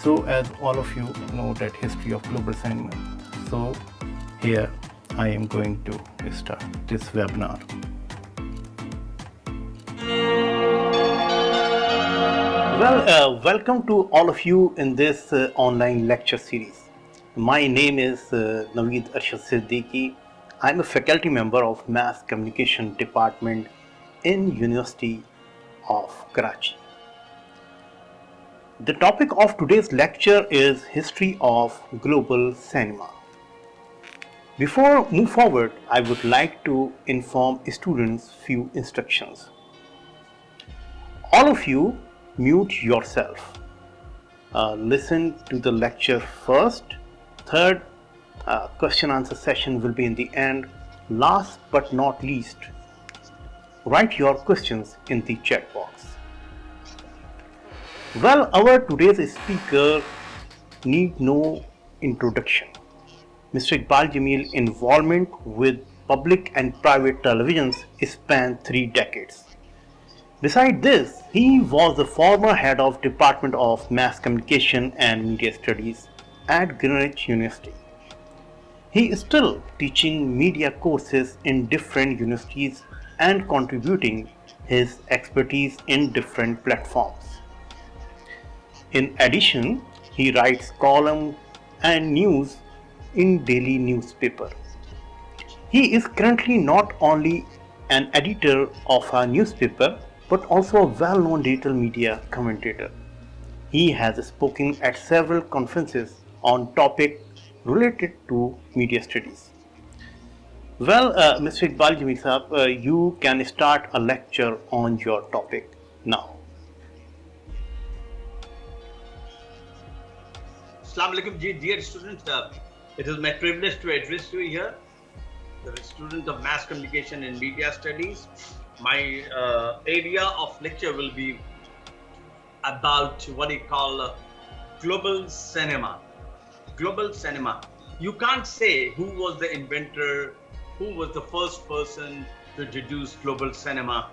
So as all of you know that history of global cinema, so here I am going to start this webinar. Well, welcome to all of you in this online lecture series. My name is Naveed Arshad Siddiqui. I'm a faculty member of Mass Communication Department in University of Karachi. The topic of today's lecture is History of Global Cinema. Before move forward, I would like to inform students few instructions. All of you mute yourself. Listen to the lecture first. Third, question answer session will be in the end. Last but not least, write your questions in the chat box. Well, our today's speaker need no introduction. Mr. Iqbal Jamil's involvement with public and private televisions spanned 3 decades. Besides this, he was the former head of Department of Mass Communication and Media Studies at Greenwich University. He is still teaching media courses in different universities and contributing his expertise in different platforms. In addition, he writes columns and news in daily newspaper. He is currently not only an editor of a newspaper but also a well-known digital media commentator. He has spoken at several conferences on topics related to media studies. Well, Mr. Iqbal Jamil Sahab, you can start a lecture on your topic now. Assalamu alaikum, dear students. It is my privilege to address you here, the student of Mass Communication and Media Studies. My area of lecture will be about what you call global cinema. Global cinema. You can't say who was the inventor, who was the first person to introduce global cinema.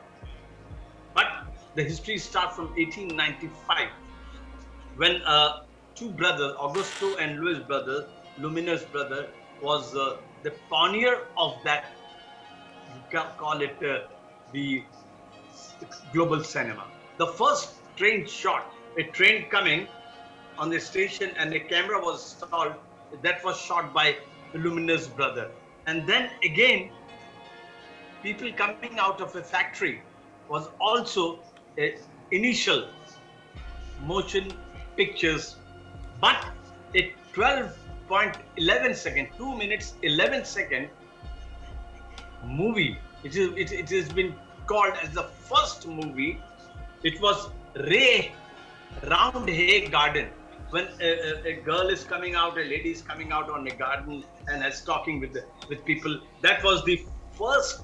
But the history starts from 1895 when two brothers, Augusto and Louis brother, Lumineuse brother, was the pioneer of that. You can call it the global cinema. The first train shot, a train coming on the station, and the camera was installed. That was shot by the Lumineuse brother. And then again, people coming out of a factory was also a initial motion pictures. But a 12.11 second, 2 minutes 11 second movie, it has been called as the first movie. It was Round Hay Garden, when a girl is coming out, a lady is coming out on a garden and is talking with people. That was the first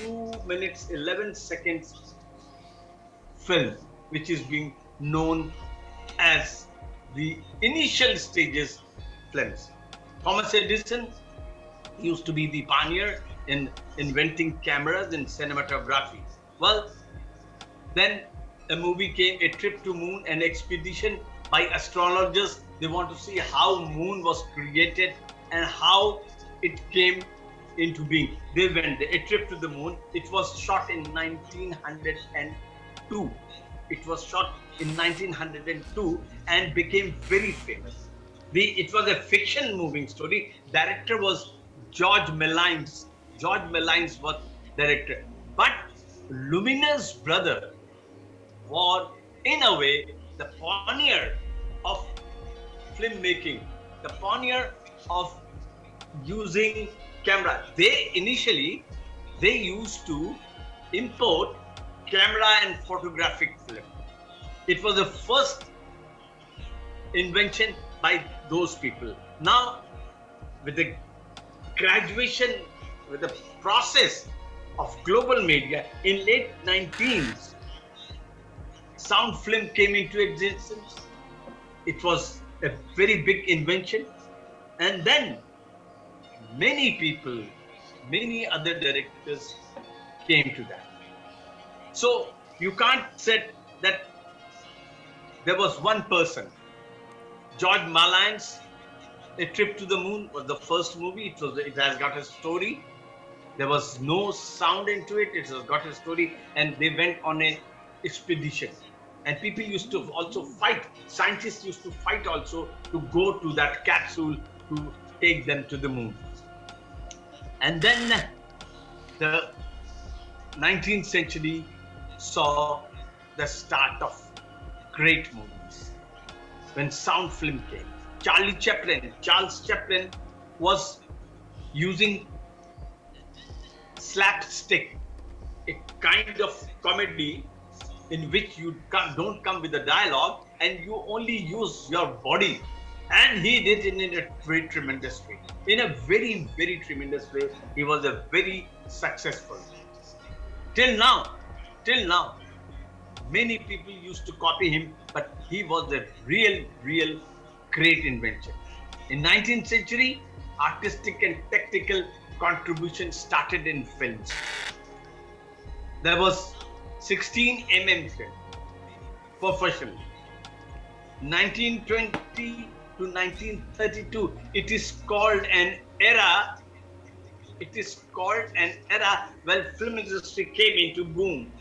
2 minutes 11 seconds film, which is being known as the initial stages films. Thomas Edison used to be the pioneer in inventing cameras in cinematography. Well, then a movie came, A Trip to Moon, an expedition by astrologers. They want to see how moon was created and how it came into being. They went, A Trip to the Moon. It was shot in 1902. It was shot in 1902 and became very famous. It was a fiction moving story. Director was George Malines. George Malines was director. But Lumineuse brother was, in a way, the pioneer of filmmaking, the pioneer of using camera. They used to import camera and photographic film. It was the first invention by those people. Now, with the graduation, with the process of global media, in late 19s, sound film came into existence. It was a very big invention. And then many people, many other directors came to that. So you can't say that there was one person. George Malayan's A Trip to the Moon was the first movie. It has got a story. There was no sound into it. It has got a story, and they went on a expedition. And people used to also fight. Scientists used to fight also to go to that capsule to take them to the moon. And then the 19th century saw the start of great movies. When sound film came, Charles Chaplin was using slapstick, a kind of comedy in which you don't come with a dialogue and you only use your body. And he did it in a very tremendous way. In a very, very tremendous way. He was a very successful. Till now, many people used to copy him, but he was a real great invention. In 19th century, artistic and technical contribution started in films. There was 16 film, professional. 1920 to 1932, it is called an era. It is called an era when film industry came into boom.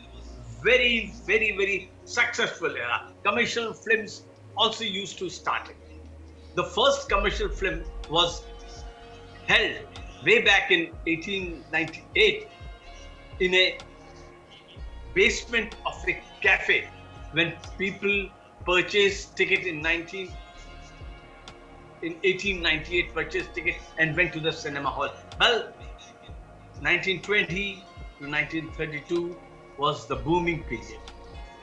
Very, very, very successful era. Commercial films also used to start it. The first commercial film was held way back in 1898 in a basement of a cafe when people purchased ticket in 1898, purchased ticket and went to the cinema hall. Well, 1920 to 1932 was the booming period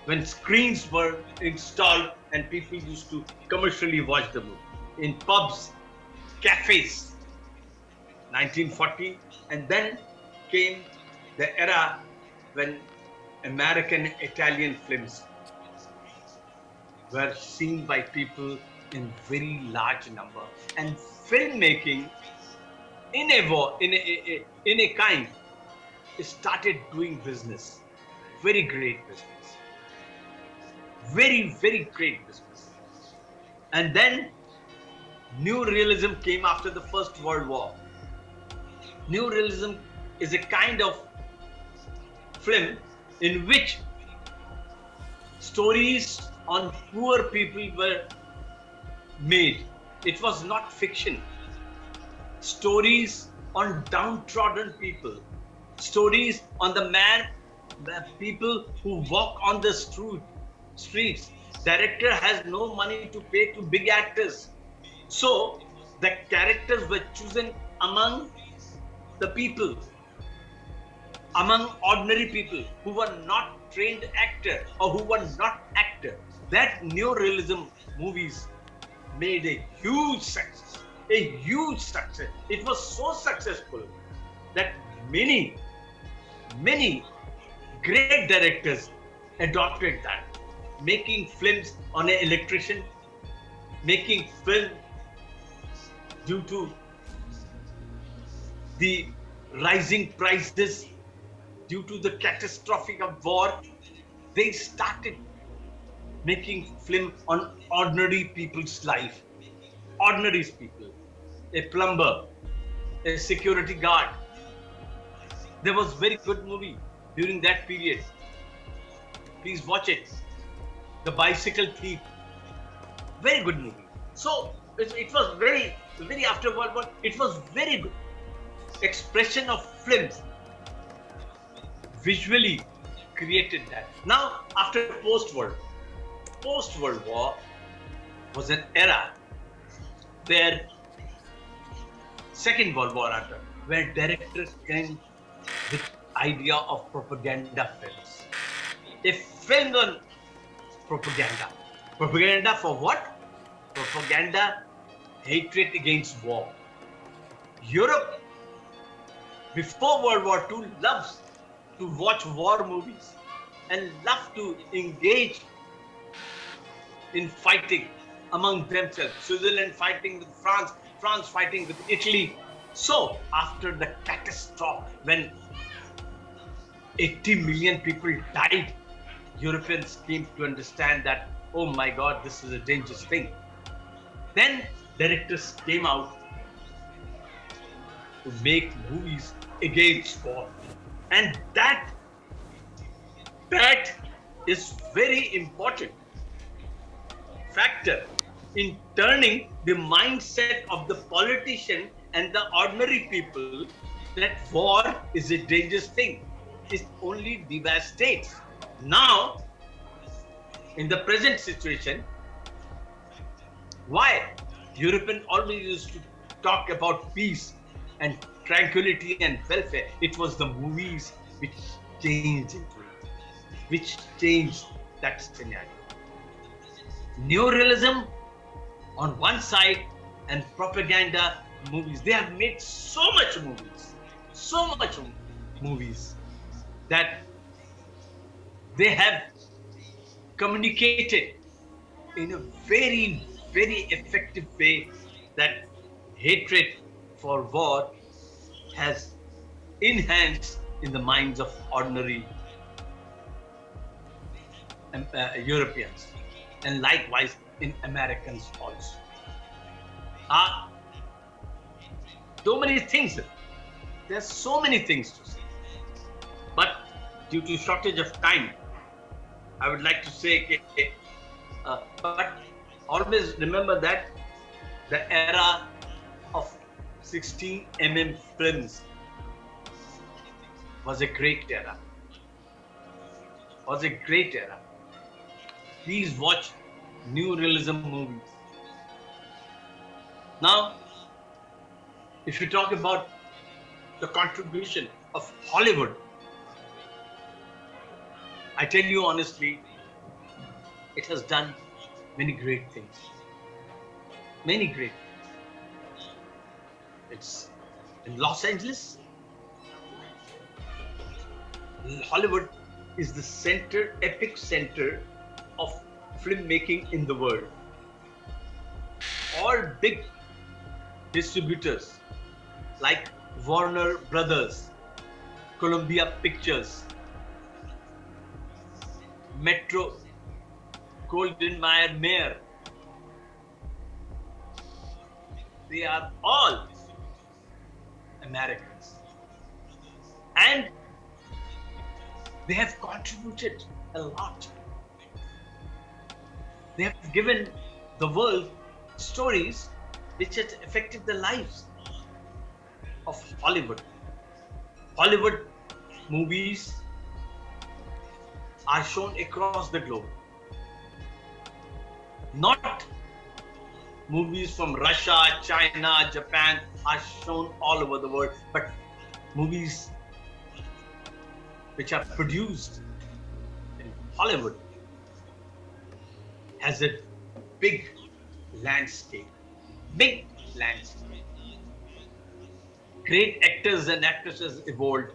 when screens were installed and people used to commercially watch the movie in pubs, cafes. 1940, and then came the era when American Italian films were seen by people in very large number, and filmmaking in a kind started doing business, very great business, very great business. And then New Realism came after the First World War. New Realism is a kind of film in which stories on poor people were made. It was not fiction. Stories on downtrodden people. Stories on the people who walk on the streets. Director has no money to pay to big actors. So the characters were chosen among the people, among ordinary people who were not trained actor or who were not actor. That Neo-realism movies made a huge success, It was so successful that many great directors adopted that, making films on an electrician, making film due to the rising prices, due to the catastrophic of war. They started making film on ordinary people's life. Ordinary people, a plumber, a security guard. There was very good movie during that period. Please watch it. The Bicycle Thief. Very good movie. So it was very after World War. It was very good expression of films. Visually created that. Now after post-World War was an era where Second World War after, where directors came with idea of propaganda films. A film on propaganda. Propaganda for what? Propaganda, hatred against war. Europe, before World War II, loves to watch war movies and love to engage in fighting among themselves. Switzerland fighting with France, France fighting with Italy. So after the catastrophe, when 80 million people died, Europeans came to understand that, oh my God, this is a dangerous thing. Then directors came out to make movies against war. And that is very important factor in turning the mindset of the politician and the ordinary people that war is a dangerous thing. It only devastates. Now, in the present situation, why European always used to talk about peace and tranquility and welfare? It was the movies which changed into it, which changed that scenario. Neorealism on one side and propaganda movies. They have made so much movies that they have communicated in a very, very effective way that hatred for war has enhanced in the minds of ordinary Europeans, and likewise in Americans also. So many things. There's so many things to say. But due to shortage of time, I would like to say, but always remember that the era of 16 films was a great era. Please watch new realism movies. Now, if you talk about the contribution of Hollywood, I tell you honestly, it has done many great things. It's in Los Angeles. Hollywood is the epic center of filmmaking in the world. All big distributors like Warner Brothers, Columbia Pictures, Metro Goldwyn Mayer, they are all Americans. And they have contributed a lot. They have given the world stories which has affected the lives of Hollywood. Hollywood movies are shown across the globe. Not movies from Russia, China, Japan are shown all over the world, but movies which are produced in Hollywood has a big landscape. Great actors and actresses evolved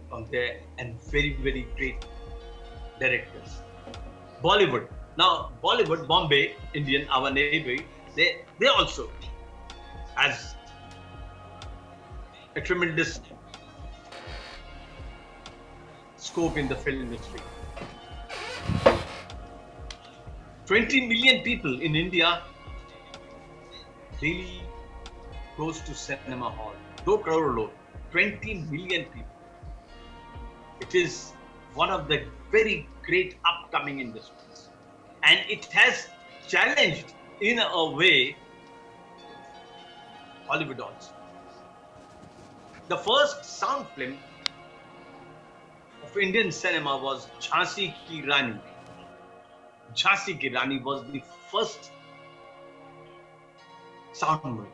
from there, and very, very great directors. Bollywood. Now, Bollywood, Bombay, Indian, our neighbor, they also has a tremendous scope in the film industry. 20 million people in India daily goes to cinema hall. 2 crore log, 20 million people. It is one of the very great upcoming industries. And it has challenged, in a way, Hollywood also. The first sound film of Indian cinema was Jhansi Ki Rani. Jhansi Ki Rani was the first sound movie.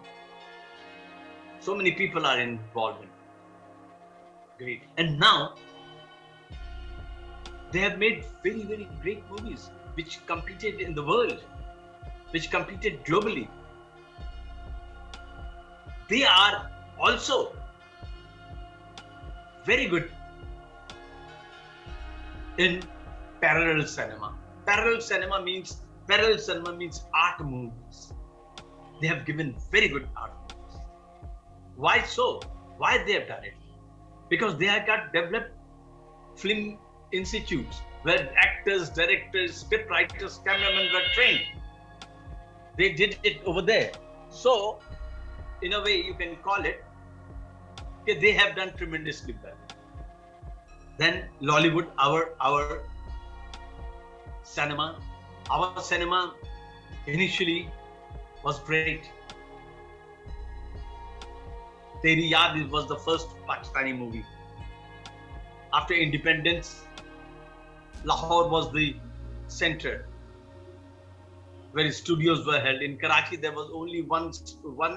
So many people are involved in it. Great. And now, they have made very, very great movies which competed in the world, which competed globally. They are also very good in parallel cinema. Parallel cinema means art movies. They have given very good art movies. Why so? Why they have done it? Because they have got developed film institutes where actors, directors, script writers, cameramen were trained. They did it over there. So, in a way, you can call it, okay, they have done tremendously well. Then Lollywood, our cinema initially was great. Teri Yaad was the first Pakistani movie. After independence, Lahore was the center where studios were held. In Karachi, there was only one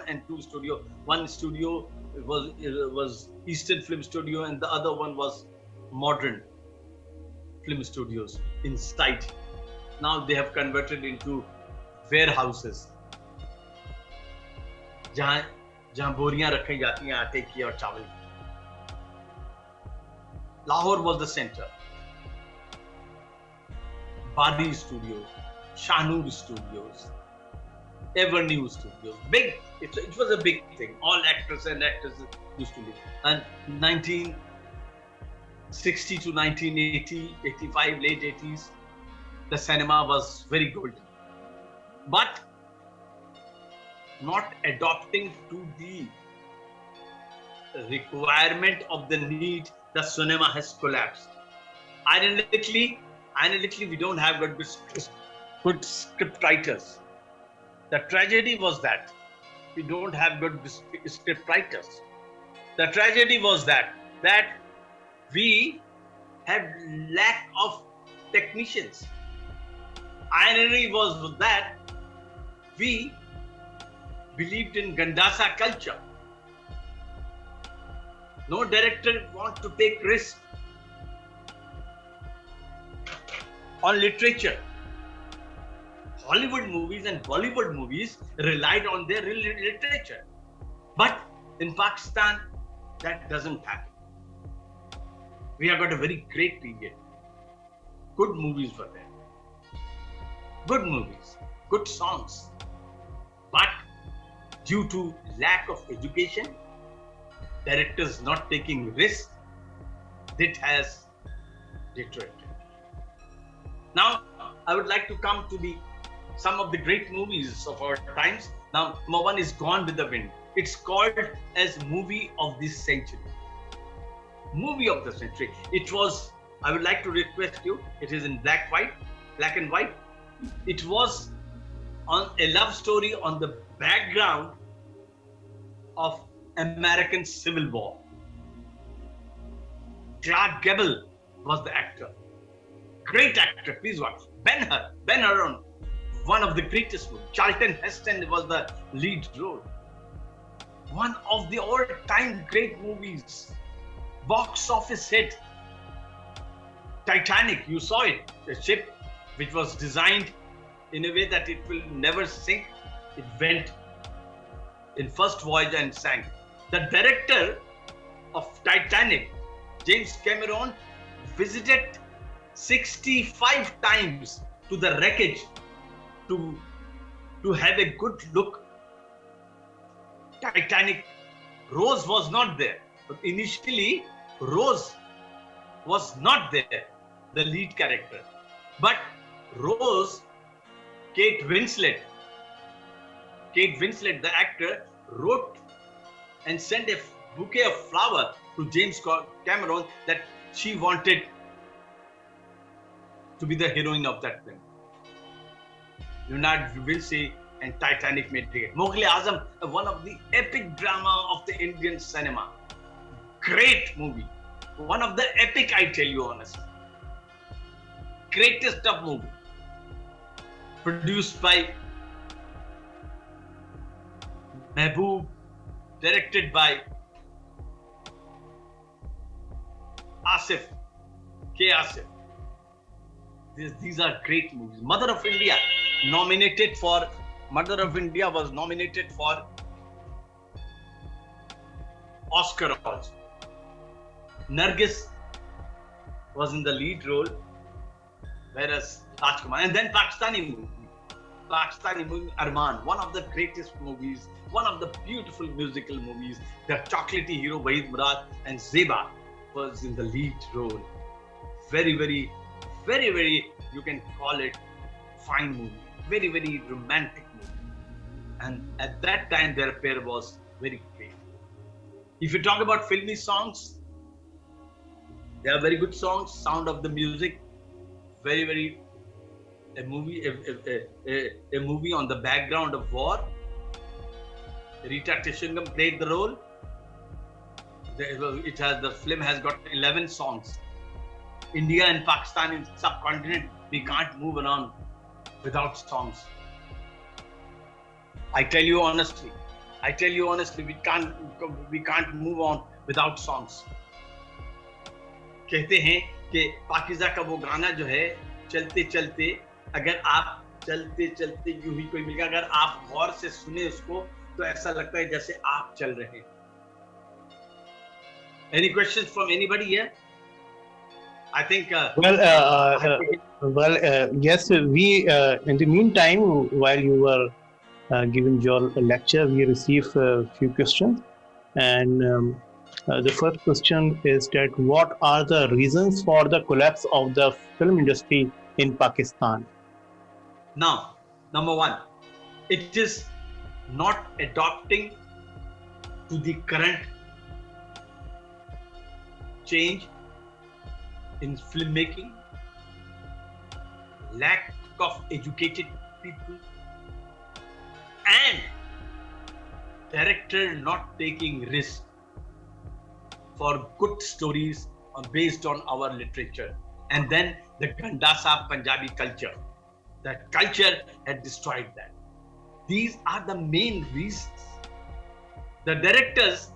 and two studio. One studio was Eastern Film Studio, and the other one was Modern Film Studios inside. Now they have converted into warehouses, जहाँ बोरियां रखी जाती हैं आटे की और चावल की. Lahore was the center. Badi Studios, Shahnoor Studios, Evernew Studios. Big. It was a big thing. All actors and actresses used to live. And 1960 to 1980, 85, late 80s, the cinema was very good. But not adopting to the requirement of the need, the cinema has collapsed. Analytically, we don't have good script writers. The tragedy was that we don't have good script writers. The tragedy was that we have lack of technicians. Irony was that we believed in Gandasa culture. No director wants to take risk on literature. Hollywood movies and Bollywood movies relied on their literature. But in Pakistan, that doesn't happen. We have got a very great period. Good movies were there. Good movies, good songs. But due to lack of education, directors not taking risks, it has deteriorated. Now, I would like to come to some of the great movies of our times. Now, number one is Gone with the Wind. It's called as movie of the century. Movie of the century. It was, I would like to request you, it is in black and white. It was on a love story on the background of American Civil War. Clark Gable was the actor. Great actor, please watch. Ben-Hur on one of the greatest movies. Charlton Heston was the lead role. One of the all-time great movies. Box office hit. Titanic, you saw it. The ship which was designed in a way that it will never sink. It went in first voyage and sank. The director of Titanic, James Cameron, visited 65 times to the wreckage to have a good look. Titanic, Rose was not there. But initially, Rose was not there, the lead character. But Rose, Kate Winslet, the actor, wrote and sent a bouquet of flowers to James Cameron that she wanted to be the heroine of that film. Leonardo Vinci and Titanic made it. Mughal-e-Azam, one of the epic drama of the Indian cinema. Great movie. One of the epic, I tell you honestly. Greatest of movie. Produced by Mehboob, directed by Asif, K. Asif. These are great movies. Mother of India was nominated for Oscar also. Nargis was in the lead role, whereas Rajkumar. And then Pakistani movie Arman, one of the greatest movies, one of the beautiful musical movies. The chocolatey hero Wahid Murad and Zeba was in the lead role. Very, very, very, very, you can call it fine movie. Very, very romantic movie. And at that time, their pair was very great. If you talk about filmy songs, they are very good songs. Sound of the music, very, very a movie on the background of war. Rita Tishingam played the role. The film has got 11 songs. India and Pakistan in subcontinent, we can't move around without songs. I tell you honestly, we can't move on without songs. कहते हैं कि पाकिज़ा का वो गाना जो है, चलते चलते अगर आप चलते चलते यूं ही कोई मिल गया, अगर आप गौर से सुने उसको तो ऐसा लगता है जैसे आप चल रहे हैं. Any questions from anybody here? I think yes, we in the meantime, while you were giving your lecture, we received a few questions, and the first question is that what are the reasons for the collapse of the film industry in Pakistan? Now, number one, it is not adopting to the current change in filmmaking, lack of educated people, and director not taking risks for good stories based on our literature. And then the Gandasa Punjabi culture. That culture had destroyed that. These are the main reasons. The directors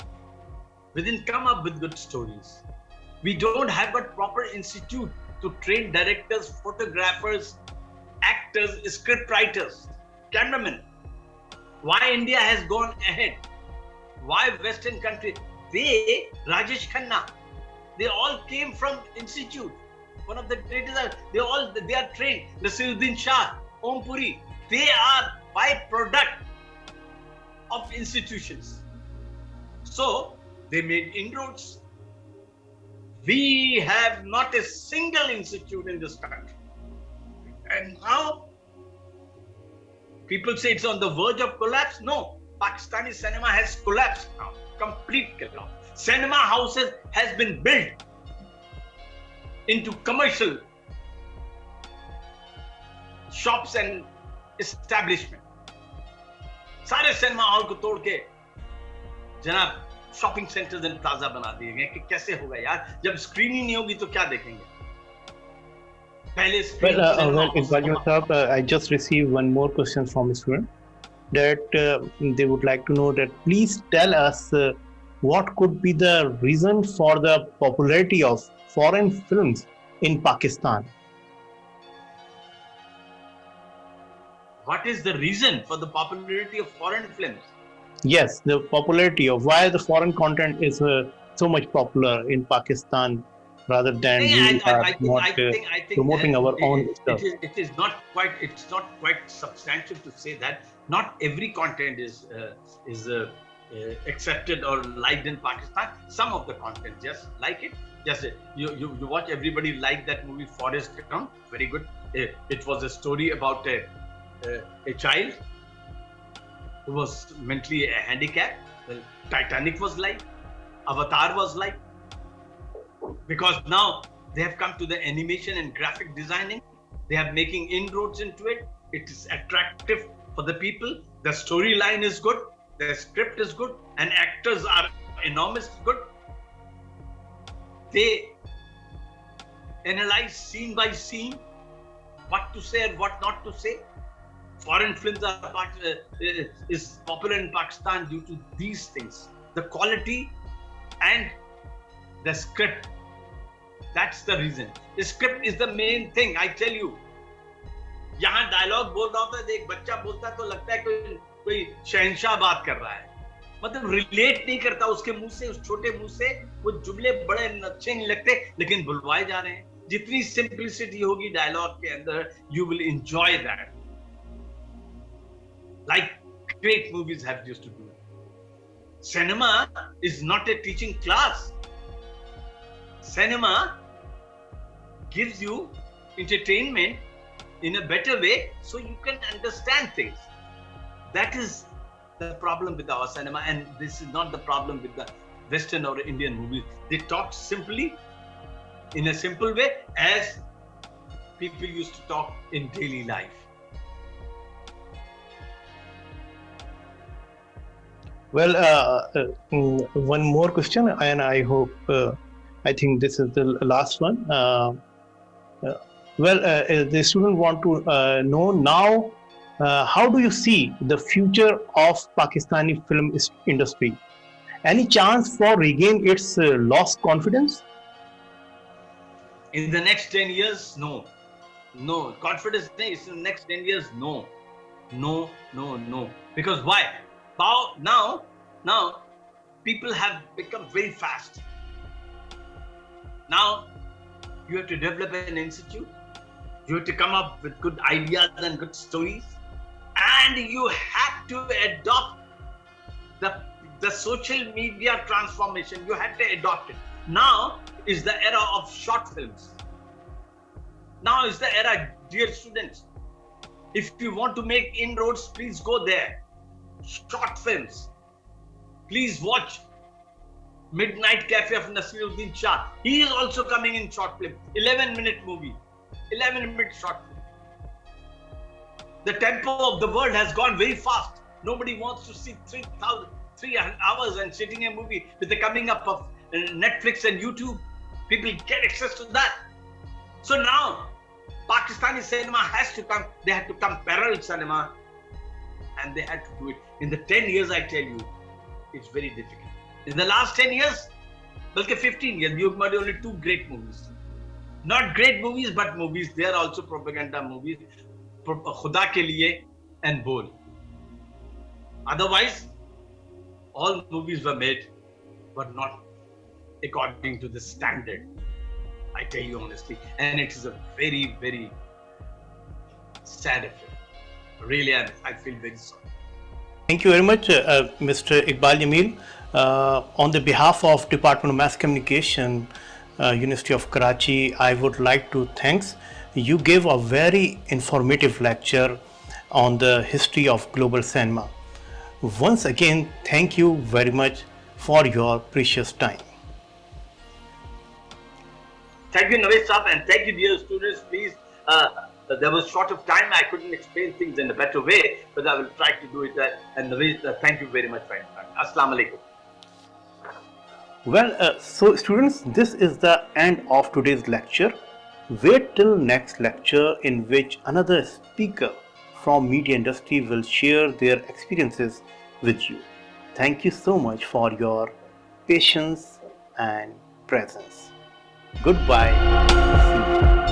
didn't come up with good stories. We don't have a proper institute to train directors, photographers, actors, script writers, cameramen. Why India has gone ahead? Why Western countries? They, Rajesh Khanna, they all came from institute. One of the greatest, they are trained. Nasiruddin Shah, Om Puri, they are byproduct of institutions. So they made inroads. We have not a single institute in this country. And now people say it's on the verge of collapse. No, Pakistani cinema has collapsed now. Complete collapse. Cinema houses has been built into commercial shops and establishment. सारे cinema hall को तोड़ के जनाब shopping centres and plaza बना दिए गए. कि कैसे होगा यार, जब स्क्रीन ही नहीं होगी तो क्या देखेंगे. I just received one more question from a student that they would like to know that please tell us what could be the reason for the popularity of foreign films in Pakistan. What is the reason for the popularity of foreign films? Yes, the popularity of why the foreign content is so much popular in Pakistan rather than promoting our own stuff. It's not quite substantial to say that not every content is accepted or liked in Pakistan. Some of the content just like it. Just you watch, everybody liked that movie Forrest Gump. Very good. It was a story about a child who was mentally handicapped. Well, Titanic was like, Avatar was like. Because now they have come to the animation and graphic designing. They are making inroads into it. It is attractive for the people. The storyline is good. The script is good. And actors are enormous good. They analyze scene by scene what to say and what not to say. Foreign films is popular in Pakistan due to these things. The quality and the script. That's the reason. The script is the main thing, I tell you. यहाँ dialogue बोल रहा होता है, एक बच्चा बोलता है तो लगता है कोई शहंशाह बात कर रहा है. मतलब रिलेट नहीं करता उसके मुंह से, उस छोटे मुंह से वो जुमले बड़े अच्छे नहीं लगते, लेकिन बुलवाए जा रहे हैं. जितनी सिंपलिसिटी होगी डायलॉग के अंदर, you will enjoy that. Like great movies have used to do. Cinema is not a teaching class. Cinema gives you entertainment in a better way so you can understand things. That is the problem with our cinema, and this is not the problem with the Western or Indian movies. They talk simply, in a simple way, as people used to talk in daily life. Well, one more question, and I think this is the last one. The student want to know now, how do you see the future of Pakistani film industry? Any chance for regain its lost confidence? In the next 10 years, no. No. Confidence is in the next 10 years, no. No, no, no. Because why? Now, people have become very fast. Now, you have to develop an institute. You have to come up with good ideas and good stories. And you have to adopt the social media transformation. You have to adopt it. Now is the era of short films. Now is the era, dear students. If you want to make inroads, please go there. Short films. Please watch Midnight Cafe of Nasiruddin Shah. He is also coming in short film. 11-minute movie. 11-minute short film. The tempo of the world has gone very fast. Nobody wants to see 3 hours and sitting in a movie. With the coming up of Netflix and YouTube, people get access to that. So now, Pakistani cinema has to come. They had to come parallel cinema, and they had to do it. In the 10 years, I tell you, it's very difficult. In the last 10 years, balki 15 years, you've made only 2 great movies. Not great movies, but movies. They are also propaganda movies. Khuda ke liye and Bol. Otherwise, all movies were made, but not according to the standard. I tell you honestly, and it is a very, very sad affair. Really, I feel very sorry. Thank you very much, Mr. Iqbal Jamil. On the behalf of Department of Mass Communication, University of Karachi, I would like to thanks. You gave a very informative lecture on the history of global cinema. Once again, thank you very much for your precious time. Thank you, Naveed Saab, and thank you, dear students. Please, there was short of time. I couldn't explain things in a better way, but I will try to do it. And Naveed, thank you very much for your time. Assalamu alaikum. Well, so students, this is the end of today's lecture. Wait till next lecture, in which another speaker from media industry will share their experiences with you. Thank you so much for your patience and presence. Goodbye. See you.